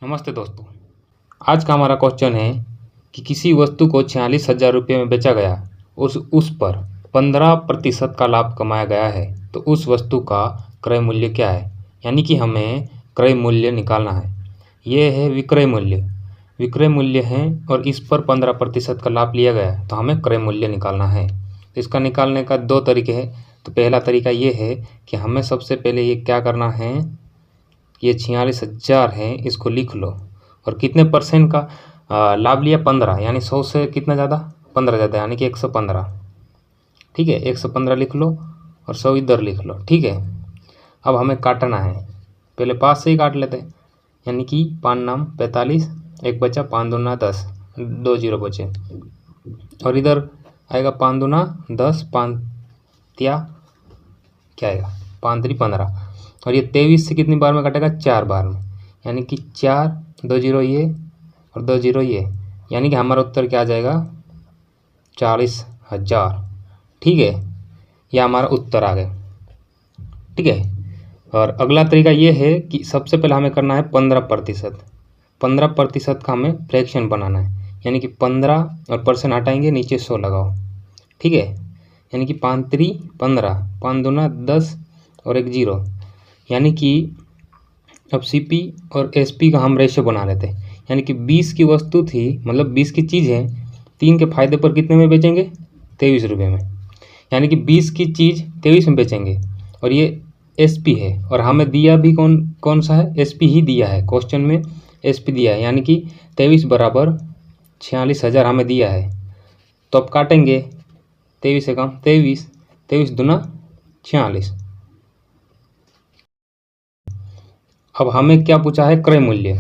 नमस्ते दोस्तों। आज का हमारा क्वेश्चन है कि किसी वस्तु को 46,000 रुपये में बेचा गया, उस पर 15% का लाभ कमाया गया है, तो उस वस्तु का क्रय मूल्य क्या है। यानी कि हमें क्रय मूल्य निकालना है। ये है विक्रय मूल्य। विक्रय मूल्य है और इस पर 15% का लाभ लिया गया है, तो हमें क्रय मूल्य निकालना है। तो इसका निकालने का दो तरीके हैं। तो पहला तरीका ये है कि हमें सबसे पहले ये क्या करना है, ये 46,000 है, इसको लिख लो और कितने परसेंट का लाभ लिया 15, यानी 100 से कितना ज़्यादा 15 ज़्यादा, यानी कि 115। ठीक है, 115 लिख लो और 100 इधर लिख लो। ठीक है, अब हमें काटना है। पहले 5 से ही काट लेते हैं, यानी कि 5 नाम 45, एक बचा 5 दूना 10, 2 जीरो बचे और इधर आएगा 5 दूना 10, 5 तिया क्या आएगा 5 3 15 और ये 23 से कितनी बार में कटेगा 4 बार में, यानी कि 4 2 जीरो ये और 2 जीरो ये, यानी कि हमारा उत्तर क्या आ जाएगा 40,000। ठीक है, यह हमारा उत्तर आ गया। ठीक है, और अगला तरीका ये है कि सबसे पहले हमें करना है 15%। 15% का हमें फ्रैक्शन बनाना है, यानी कि 15 और परसेंट हटाएंगे, नीचे 100 लगाओ। ठीक है, यानी कि 5 3 15, 5 दूना 10 और एक जीरो, यानी कि अब सीपी और एसपी का हम रेशियो बना लेते हैं। यानी कि 20 की वस्तु थी, मतलब 20 की चीज़ है, 3 के फायदे पर कितने में बेचेंगे 23 रुपये में, यानी कि 20 की चीज़ 23 में बेचेंगे। और ये एसपी है और हमें दिया भी कौन सा है, एसपी ही दिया है, क्वेश्चन में एसपी दिया है, यानी कि 23 बराबर 46,000 हमें दिया है। तो अब काटेंगे 23 से कम 23, 23 दूना 46। अब हमें क्या पूछा है, क्रय मूल्य।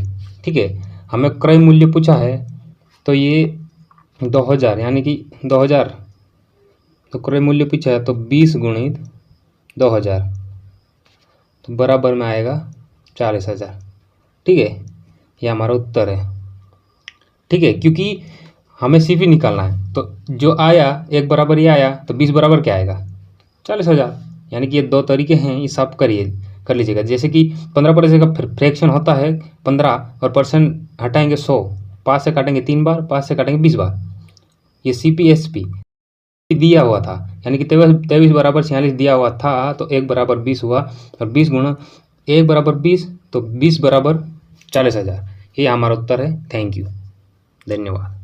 ठीक है, हमें क्रय मूल्य पूछा है, तो ये 2000, यानी कि 2000, तो क्रय मूल्य पूछा है तो 20 गुणित 2000, तो बराबर में आएगा 40,000। ठीक है, ये हमारा उत्तर है। ठीक है, क्योंकि हमें सीपी निकालना है, तो जो आया एक बराबर ये आया, तो 20 बराबर क्या आएगा 40,000। यानी कि ये दो तरीके हैं, ये सब कर लीजिएगा। जैसे कि 15% का फ्रैक्शन होता है 15 और परसेंट हटाएंगे 100, 5 से काटेंगे 3 बार, 5 से काटेंगे 20 बार। ये सीपी एसपी दिया हुआ था, यानी कि 23 बराबर 46 दिया हुआ था, तो 1 बराबर 20 हुआ और 20 गुणा 1 बराबर 20, तो 20 बराबर 40,000। ये हमारा उत्तर है। थैंक यू, धन्यवाद।